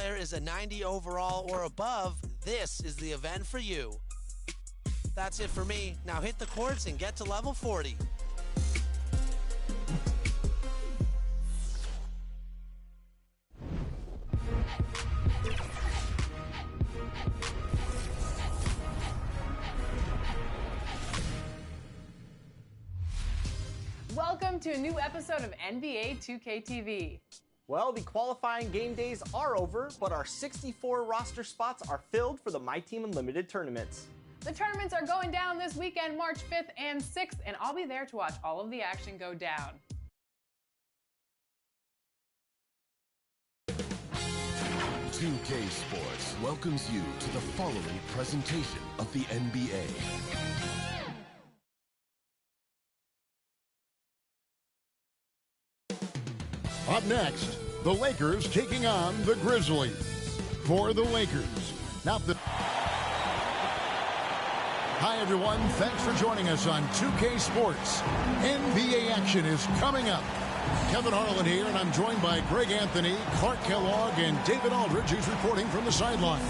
player is a 90 overall or above, this is the event for you. That's it for me. Now hit the courts and get to level 40. Welcome to a new episode of NBA 2K TV. Well, the qualifying game days are over, but our 64 roster spots are filled for the My Team Unlimited tournaments. The tournaments are going down this weekend, March 5th and 6th, and I'll be there to watch all of the action go down. "2K Sports" welcomes you to the following presentation of the NBA. Up next, the Lakers taking on the Grizzlies. For the Lakers, now the... Hi, everyone. Thanks for joining us on 2K Sports. NBA action is coming up. Kevin Harlan here, and I'm joined by Greg Anthony, Clark Kellogg, and David Aldridge, who's reporting from the sidelines.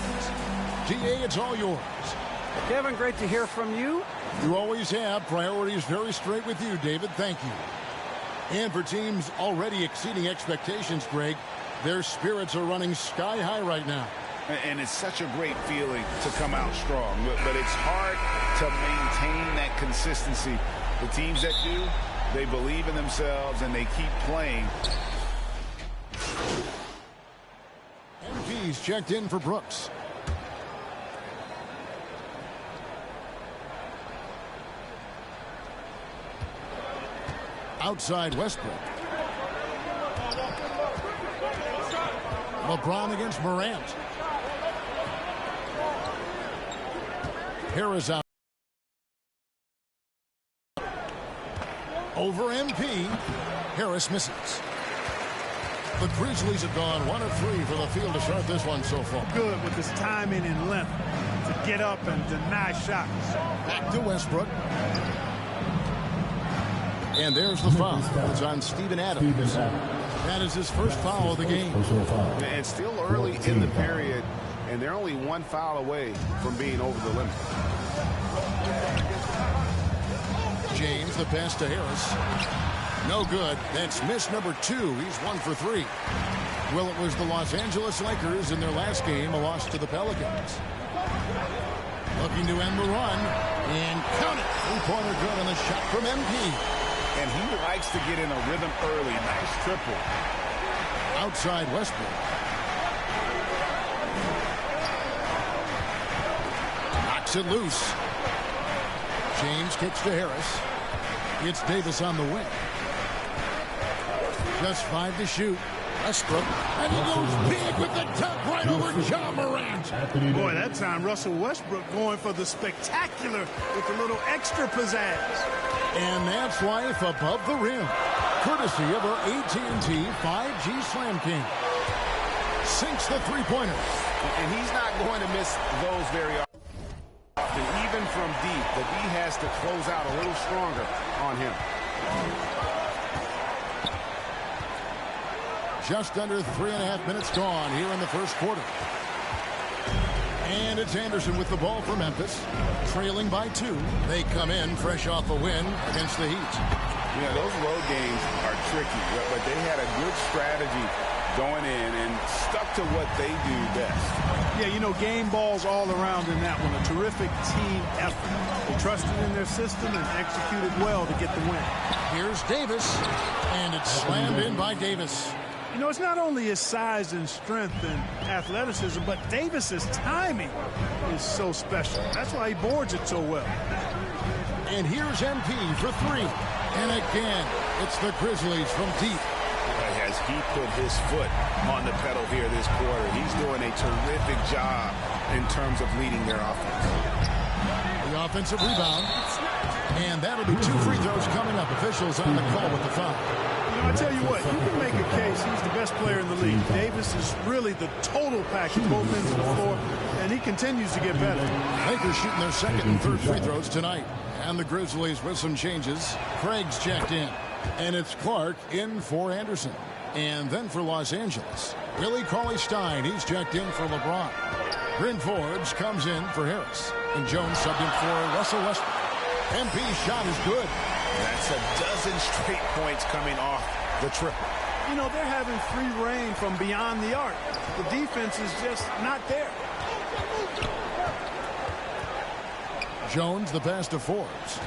DA, it's all yours. Kevin, great to hear from you. You always have. Priorities very straight with you, David. Thank you. And for teams already exceeding expectations, Greg, their spirits are running sky high right now. And it's such a great feeling to come out strong, but it's hard to maintain that consistency. The teams that do, they believe in themselves and they keep playing. MP's checked in for Brooks. Outside Westbrook. LeBron against Morant. Harris out. Over MP. Harris misses. The Grizzlies have gone 1 of 3 for the field to start this one so far. Good with his timing and length to get up and deny shots. Back to Westbrook. And there's the foul. It's on Steven Adams. That is his first foul of the game. And still early in the period, and they're only 1 foul away from being over the limit. James, the pass to Harris. No good. That's miss number 2. He's 1 for 3. Well, it was the Los Angeles Lakers in their last game, a loss to the Pelicans. Looking to end the run. And count it. Three-pointer good on the shot from MP. And he likes to get in a rhythm early. Nice triple. Outside Westbrook. Knocks it loose. James kicks to Harris. It's Davis on the wing. Just 5 to shoot. Westbrook. And he goes big with the dunk right over Ja Morant. Boy, that time Russell Westbrook going for the spectacular with a little extra pizzazz. And that's life above the rim. Courtesy of our AT&T 5G Slam King. Sinks the three-pointer. And he's not going to miss those very often. Even from deep, the D has to close out a little stronger on him. Just under 3.5 minutes gone here in the first quarter. And it's Anderson with the ball for Memphis, trailing by 2. They come in fresh off a win against the Heat. Yeah, those road games are tricky, but they had a good strategy going in and stuck to what they do best. Yeah, you know, game balls all around in that one. A terrific team effort. They trusted in their system and executed well to get the win. Here's Davis, and it's slammed in by Davis. You know, it's not only his size and strength and athleticism, but Davis's timing is so special. That's why he boards it so well. And here's MP for 3. And again, it's the Grizzlies from deep. As he put his foot on the pedal here this quarter, he's doing a terrific job in terms of leading their offense. The offensive rebound. And that'll be 2 free throws coming up. Officials on the call with the foul. You know, I tell you what, you can make a case he's the best player in the league. Davis is really the total package, both ends of the floor, and he continues to get better. Lakers shooting their second and third free throws tonight. And the Grizzlies with some changes. Craig's checked in. And it's Clark in for Anderson. And then for Los Angeles, Willie Cauley-Stein, he's checked in for LeBron. Bryn Forbes comes in for Harris. And Jones subbed in for Russell Westbrook. MP's shot is good. That's a dozen straight points coming off the triple. You know, they're having free reign from beyond the arc. The defense is just not there. Jones, the pass to Forbes.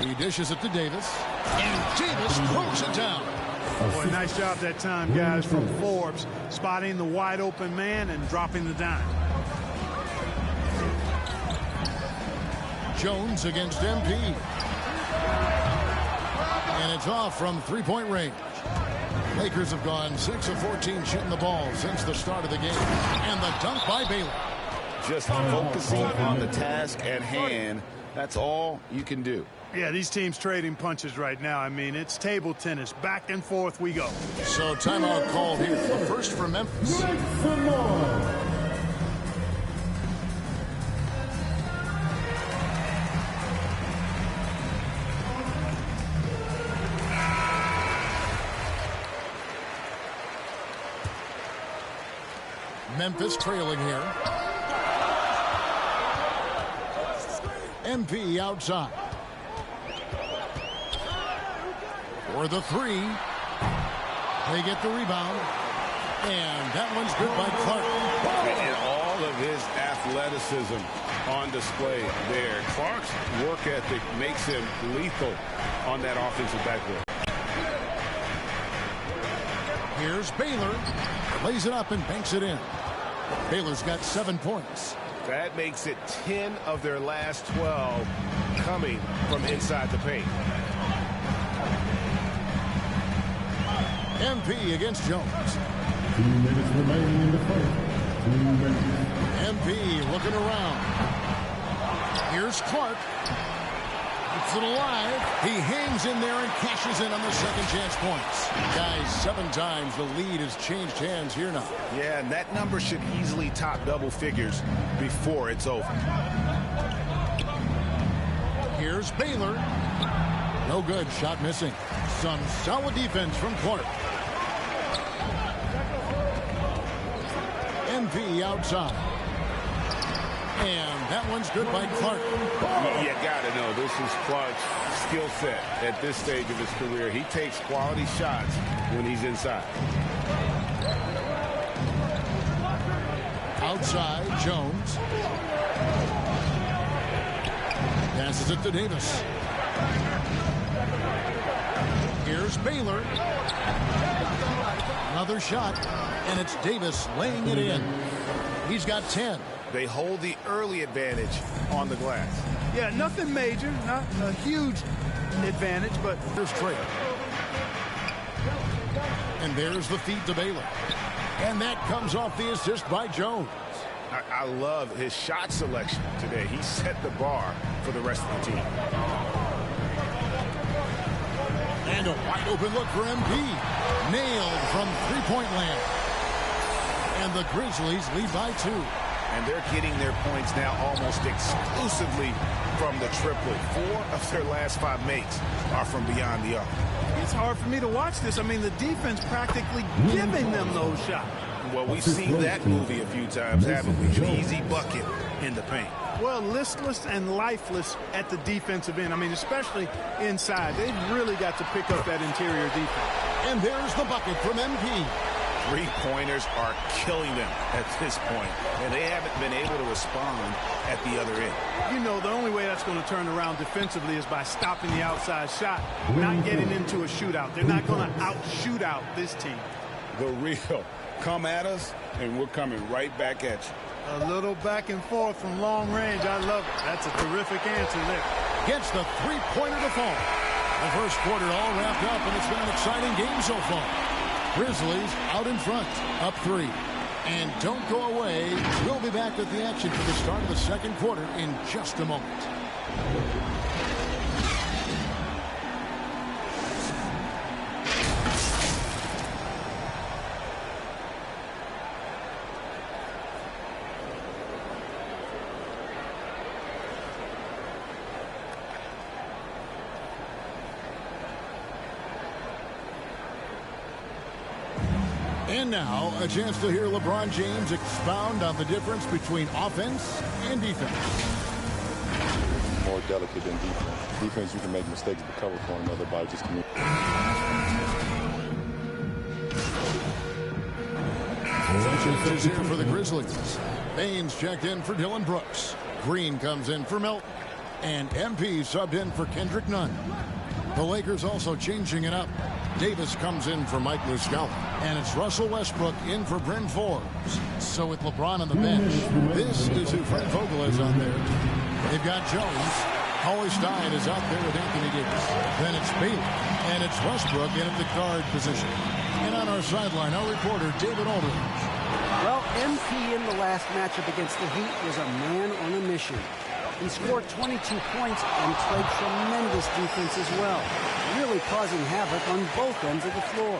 He dishes it to Davis. And Davis throws it down. Boy, nice job that time, guys, from Forbes, spotting the wide open man and dropping the dime. Jones against MP. And it's off from three-point range. Lakers have gone 6 of 14 shooting the ball since the start of the game. And the dunk by Baylor. Just focusing on the task at hand. That's all you can do. Yeah, these teams trading punches right now. I mean, it's table tennis. Back and forth we go. So timeout called here. The first for Memphis. Memphis trailing here. MP outside. For the three. They get the rebound. And that one's good by Clark. And all of his athleticism on display there. Clark's work ethic makes him lethal on that offensive backboard. Here's Baylor. Lays it up and banks it in. Baylor's got 7 points. That makes it 10 of their last 12 coming from inside the paint. MP against Jones. 2 minutes remaining in the first. 2 minutes. MP looking around. Here's Clark. It's it alive. He hangs in there and cashes in on the second chance points. Guys, 7 times the lead has changed hands here now. Yeah, and that number should easily top double figures before it's over. Here's Baylor. No good. Shot missing. Some solid defense from Clark. MP outside. And that one's good by Clark. You gotta know this is Clark's skill set at this stage of his career. He takes quality shots when he's inside. Outside, Jones. Passes it to Davis. Here's Baylor. Another shot, and it's Davis laying it in. He's got 10. They hold the early advantage on the glass. Yeah, nothing major, not a huge advantage, but there's Trey. And there's the feed to Baylor. And that comes off the assist by Jones. I love his shot selection today. He set the bar for the rest of the team. And a wide open look for MP. Nailed from three-point land. And the Grizzlies lead by 2. And they're getting their points now almost exclusively from the triplet. 4 of their last 5 makes are from beyond the arc. It's hard for me to watch this. I mean, the defense practically giving them those shots. Well, we've seen that movie a few times, haven't we? The easy bucket in the paint. Well, listless and lifeless at the defensive end. I mean, especially inside. They've really got to pick up that interior defense. And there's the bucket from MP. 3-pointers are killing them at this point, and they haven't been able to respond at the other end. You know, the only way that's going to turn around defensively is by stopping the outside shot, not getting into a shootout. They're not going to out-shoot out this team. The real come at us, and we're coming right back at you. A little back and forth from long range. I love it. That's a terrific answer there. Gets the three-pointer to fall. The first quarter all wrapped up, and it's been an exciting game so far. Grizzlies out in front, up 3. And don't go away. We'll be back with the action for the start of the second quarter in just a moment. And now, a chance to hear LeBron James expound on the difference between offense and defense. More delicate than defense. Defense, you can make mistakes but cover for another by just committing. James is here for the Grizzlies. Baines checked in for Dylan Brooks. Green comes in for Milton. And MP subbed in for Kendrick Nunn. The Lakers also changing it up. Davis comes in for Mike Muscala. And it's Russell Westbrook in for Bryn Forbes. So with LeBron on the bench, this is who Fred Vogel is on there. They've got Jones. Holly Stein is out there with Anthony Davis. Then it's Bailey. And it's Westbrook in at the guard position. And on our sideline, our reporter, David Aldridge. Well, MP in the last matchup against the Heat was a man on a mission. He scored 22 points and played tremendous defense as well, really causing havoc on both ends of the floor.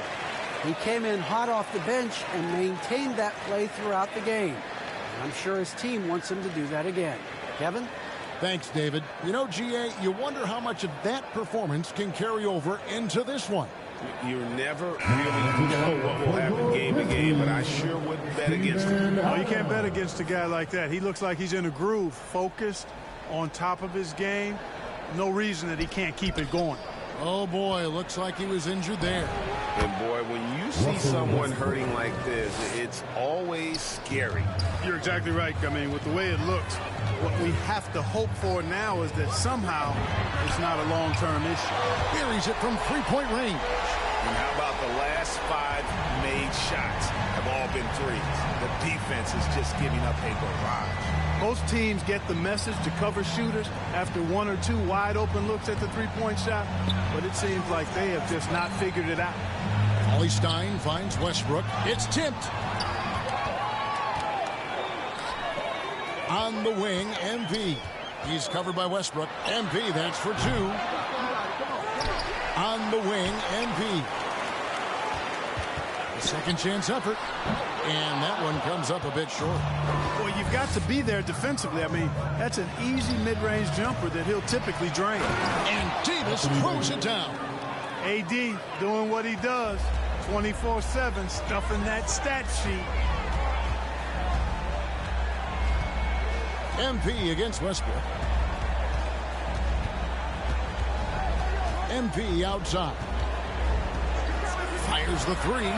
He came in hot off the bench and maintained that play throughout the game. And I'm sure his team wants him to do that again. Kevin? Thanks, David. You know, GA, you wonder how much of that performance can carry over into this one. You never really know what will happen game to game, but I sure wouldn't bet against him. Oh, you can't bet against a guy like that. He looks like he's in a groove, focused, on top of his game. No reason that he can't keep it going. Oh, boy, looks like he was injured there. And, boy, when you see someone hurting like this, it's always scary. You're exactly right. I mean, with the way it looks, what we have to hope for now is that somehow it's not a long-term issue. Carries it from three-point range. And how about the last 5 made shots have all been threes? The defense is just giving up a barrage. Most teams get the message to cover shooters after 1 or 2 wide-open looks at the three-point shot, but it seems like they have just not figured it out. Holly Stein finds Westbrook. It's tipped. On the wing, MP. He's covered by Westbrook. MP, that's for 2. On the wing, MP. A second chance effort. And that one comes up a bit short. Well, you've got to be there defensively. I mean, that's an easy mid-range jumper that he'll typically drain. And Davis throws it down. AD doing what he does, 24/7, stuffing that stat sheet. MP against Westbrook. MP outside. Fires the 3.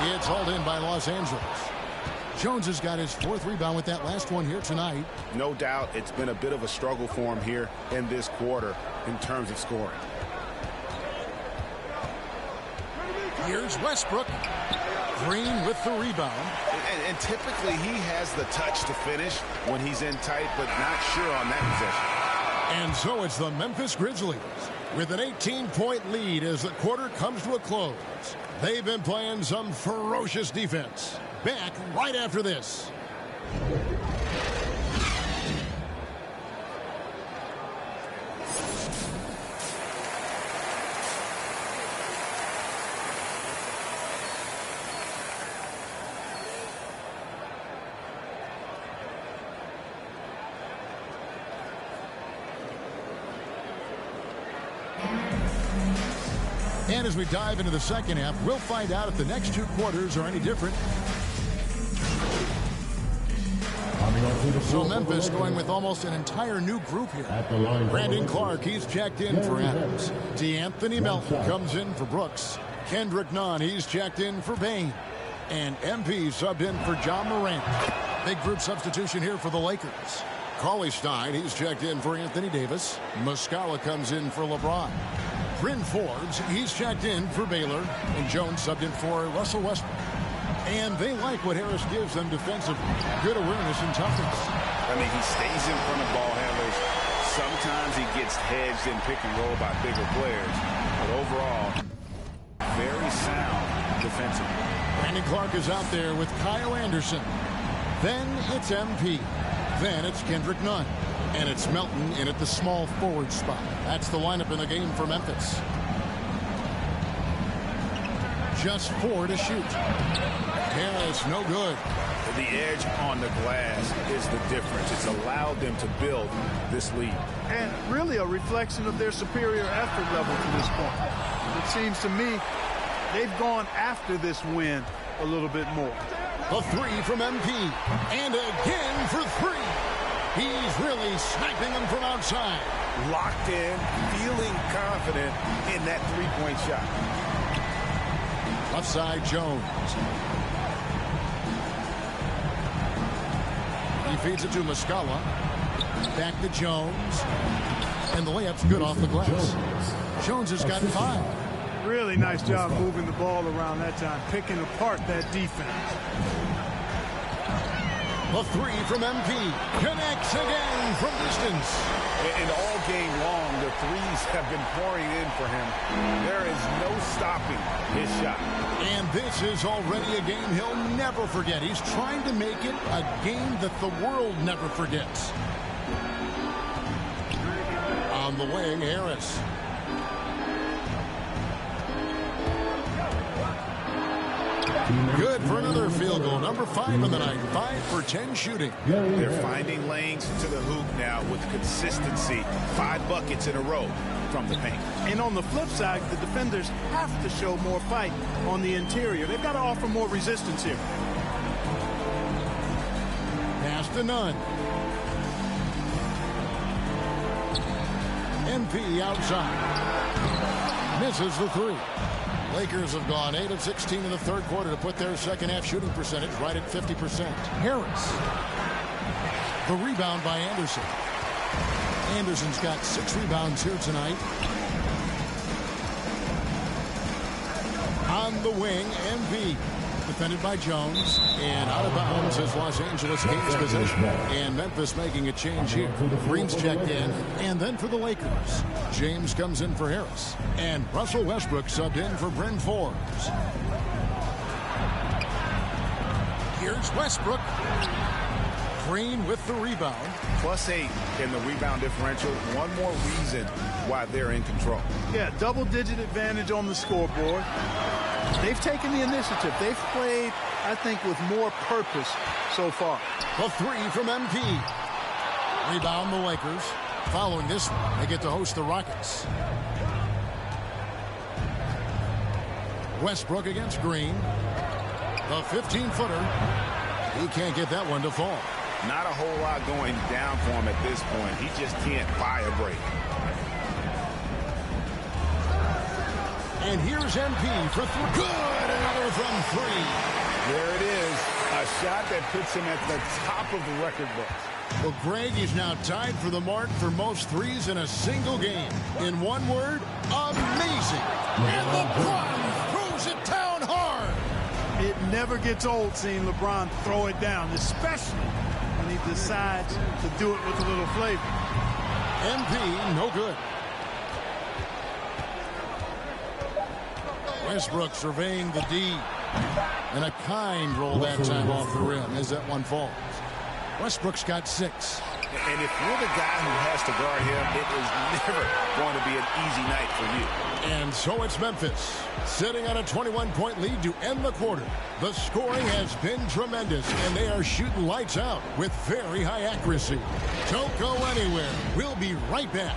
It's hauled in by Los Angeles. Jones has got his 4th rebound with that last one here tonight. No doubt it's been a bit of a struggle for him here in this quarter in terms of scoring. Here's Westbrook. Green with the rebound. And typically he has the touch to finish when he's in tight, but not sure on that possession. And so it's the Memphis Grizzlies with an 18-point lead as the quarter comes to a close. They've been playing some ferocious defense. Back right after this. And as we dive into the second half, we'll find out if the next two quarters are any different. So Memphis going with almost an entire new group here. Brandon Clark, he's checked in for Adams. DeAnthony Melton comes in for Brooks. Kendrick Nunn, he's checked in for Bain. And MP subbed in for John Morant. Big group substitution here for the Lakers. Cauley Stein, he's checked in for Anthony Davis. Muscala comes in for LeBron. Bryn Forbes, he's checked in for Baylor. And Jones subbed in for Russell Westbrook. And they like what Harris gives them defensively. Good awareness and toughness. I mean, he stays in front of ball handlers. Sometimes he gets hedged in pick and roll by bigger players. But overall, very sound defensively. Brandon Clark is out there with Kyle Anderson. Then it's MP. Then it's Kendrick Nunn. And it's Melton in at the small forward spot. That's the lineup in the game for Memphis. Just 4 to shoot. Harris, no good. The edge on the glass is the difference. It's allowed them to build this lead. And really a reflection of their superior effort level to this point. It seems to me they've gone after this win a little bit more. A three from MP. And again for three. He's really sniping them from outside. Locked in, feeling confident in that three-point shot. Left side, Jones. He feeds it to Muscala. Back to Jones. And the layup's good off the glass. Jones has got 5. Really nice job moving the ball around that time, picking apart that defense. A three from MP. Connects again from distance. And all game long, the threes have been pouring in for him. There is no stopping his shot. And this is already a game he'll never forget. He's trying to make it a game that the world never forgets. On the wing, Harris. Good for another field goal. Number 5 in the night. 5 for 10 shooting. They're finding lanes to the hoop now with consistency. 5 buckets in a row from the paint. And on the flip side, the defenders have to show more fight on the interior. They've got to offer more resistance here. Pass to Nunn. MP outside. Misses the three. Lakers have gone 8 of 16 in the third quarter to put their second half shooting percentage right at 50%. Harris. The rebound by Anderson. Anderson's got 6 rebounds here tonight. On the wing, MV. Defended by Jones. And out of bounds as Los Angeles gains possession. And Memphis making a change here. Green's checked in. And then for the Lakers, James comes in for Harris. And Russell Westbrook subbed in for Bryn Forbes. Here's Westbrook. Green with the rebound. +8 in the rebound differential. One more reason why they're in control. Yeah, double-digit advantage on the scoreboard. They've taken the initiative. They've played, I think, with more purpose so far. A three from MP. Rebound the Lakers. Following this one, they get to host the Rockets. Westbrook against Green. The 15-footer. He can't get that one to fall. Not a whole lot going down for him at this point. He just can't buy a break. And here's MP for three. Good! Another from 3. There it is. A shot that puts him at the top of the record books. Well, Greg is now tied for the mark for most threes in a single game. In one word, amazing. And LeBron throws it down hard. It never gets old seeing LeBron throw it down, especially when he decides to do it with a little flavor. MP, no good. Westbrook surveying the D. And a kind roll that time off the rim as that one falls. Westbrook's got 6. And if you're the guy who has to guard him, it is never going to be an easy night for you. And so it's Memphis, sitting on a 21-point lead to end the quarter. The scoring has been tremendous, and they are shooting lights out with very high accuracy. Don't go anywhere. We'll be right back.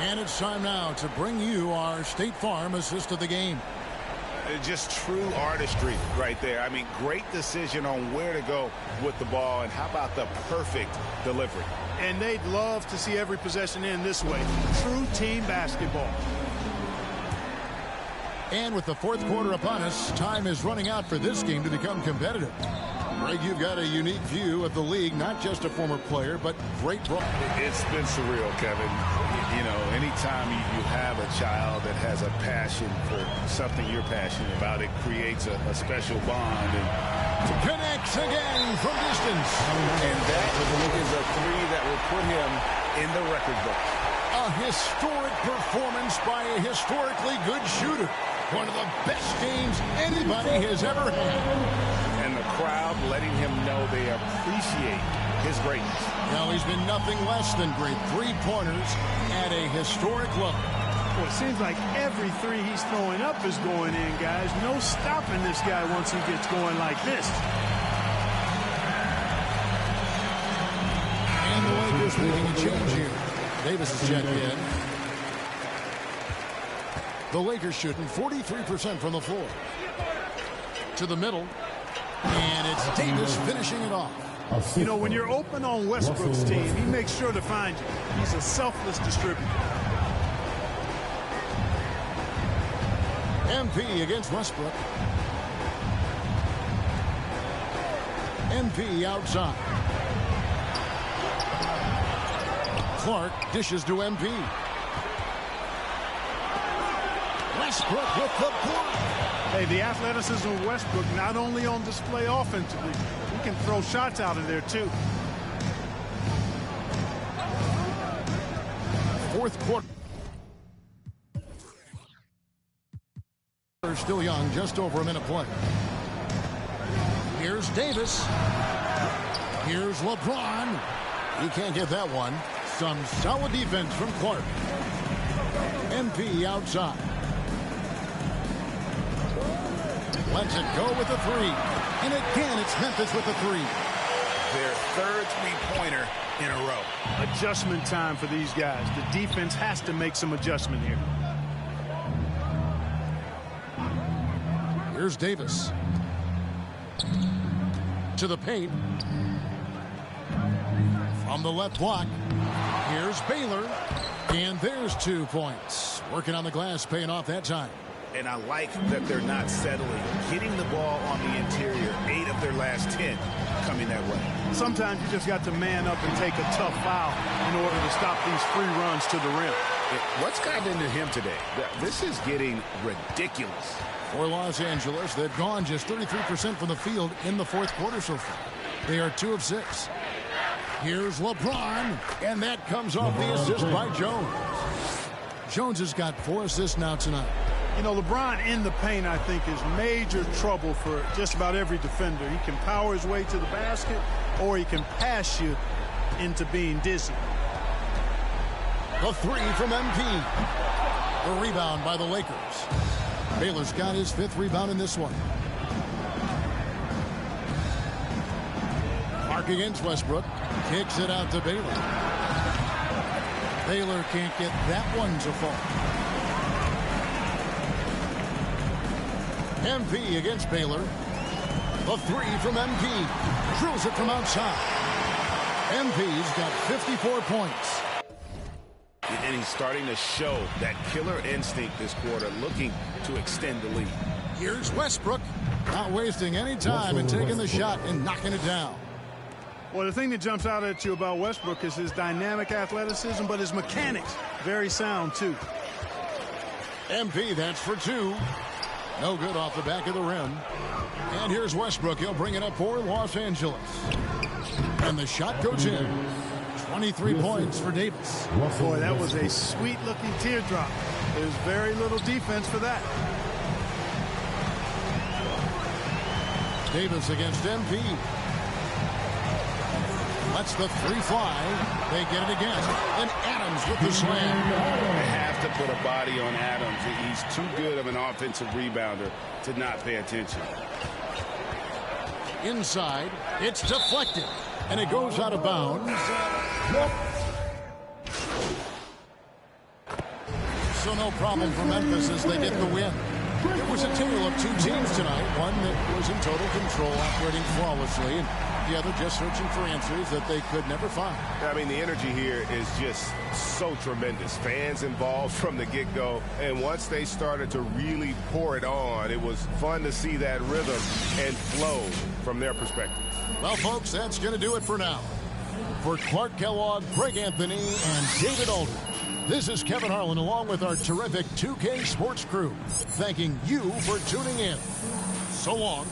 And it's time now to bring you our State Farm assist of the game. Just true artistry right there. I mean, great decision on where to go with the ball, and how about the perfect delivery. And they'd love to see every possession end this way. True team basketball. And with the fourth quarter upon us, time is running out for this game to become competitive. Greg, you've got a unique view of the league, not just a former player, but great ball. It's been surreal, Kevin. You know, anytime you have a child that has a passion for something you're passionate about, it creates a special bond. And connects again from distance. And that is a three that will put him in the record book. A historic performance by a historically good shooter. One of the best games anybody has ever had. And the crowd letting him know they appreciate his greatness. Now he's been nothing less than great. 3-pointers at a historic level. Well, it seems like every three he's throwing up is going in, guys. No stopping this guy once he gets going like this. And the Lakers making a change here. Davis is checked in. The Lakers shooting 43% from the floor. To the middle. And it's Davis finishing it off. You know, when you're open on Westbrook's team, he makes sure to find you. He's a selfless distributor. MP against Westbrook. MP outside. Clark dishes to MP. Westbrook with the block. Hey, the athleticism of Westbrook not only on display offensively, he can throw shots out of there too. Fourth quarter. Still young, just over a minute play. Here's Davis. Here's LeBron. He can't get that one. Some solid defense from Clark. MP outside. Lets it go with the three. And again, it's Memphis with the three. Their third three-pointer in a row. Adjustment time for these guys. The defense has to make some adjustment here. Here's Davis. To the paint. From the left block. Here's Baylor. And there's 2 points. Working on the glass, paying off that time. And I like that they're not settling. Hitting the ball on the interior. 8 of their last 10 coming that way. Sometimes you just got to man up and take a tough foul in order to stop these free runs to the rim. What's gotten into him today? This is getting ridiculous. For Los Angeles, they've gone just 33% from the field in the fourth quarter so far. They are 2 of 6. Here's LeBron, and that comes off the assist by Jones. Jones has got 4 assists now tonight. You know, LeBron in the paint, I think, is major trouble for just about every defender. He can power his way to the basket, or he can pass you into being dizzy. The three from MP. The rebound by the Lakers. Baylor's got his 5th rebound in this one. Clark against Westbrook. Kicks it out to Baylor. Baylor can't get that one to fall. MP against Baylor. The three from MP. Drills it from outside. MP's got 54 points. And he's starting to show that killer instinct this quarter, looking to extend the lead. Here's Westbrook. Not wasting any time and taking the shot and knocking it down. Well, the thing that jumps out at you about Westbrook is his dynamic athleticism, but his mechanics, very sound, too. MP, that's for 2. No good off the back of the rim. And here's Westbrook. He'll bring it up for Los Angeles. And the shot goes in. 23 points for Davis. Boy, that was a sweet-looking teardrop. There's very little defense for that. Davis against MP. Lets the three fly. They get it again. And Adams with the slam. They have to put a body on Adams. He's too good of an offensive rebounder to not pay attention. Inside, it's deflected. And it goes out of bounds. So no problem for Memphis as they get the win. It was a tale of two teams tonight. One that was in total control, operating flawlessly, and the other just searching for answers that they could never find. I mean, the energy here is just so tremendous. Fans involved from the get-go, and once they started to really pour it on, it was fun to see that rhythm and flow from their perspective. Well, folks, that's going to do it for now. For Clark Kellogg, Greg Anthony, and David Alden, this is Kevin Harlan along with our terrific 2K Sports crew, thanking you for tuning in. So long.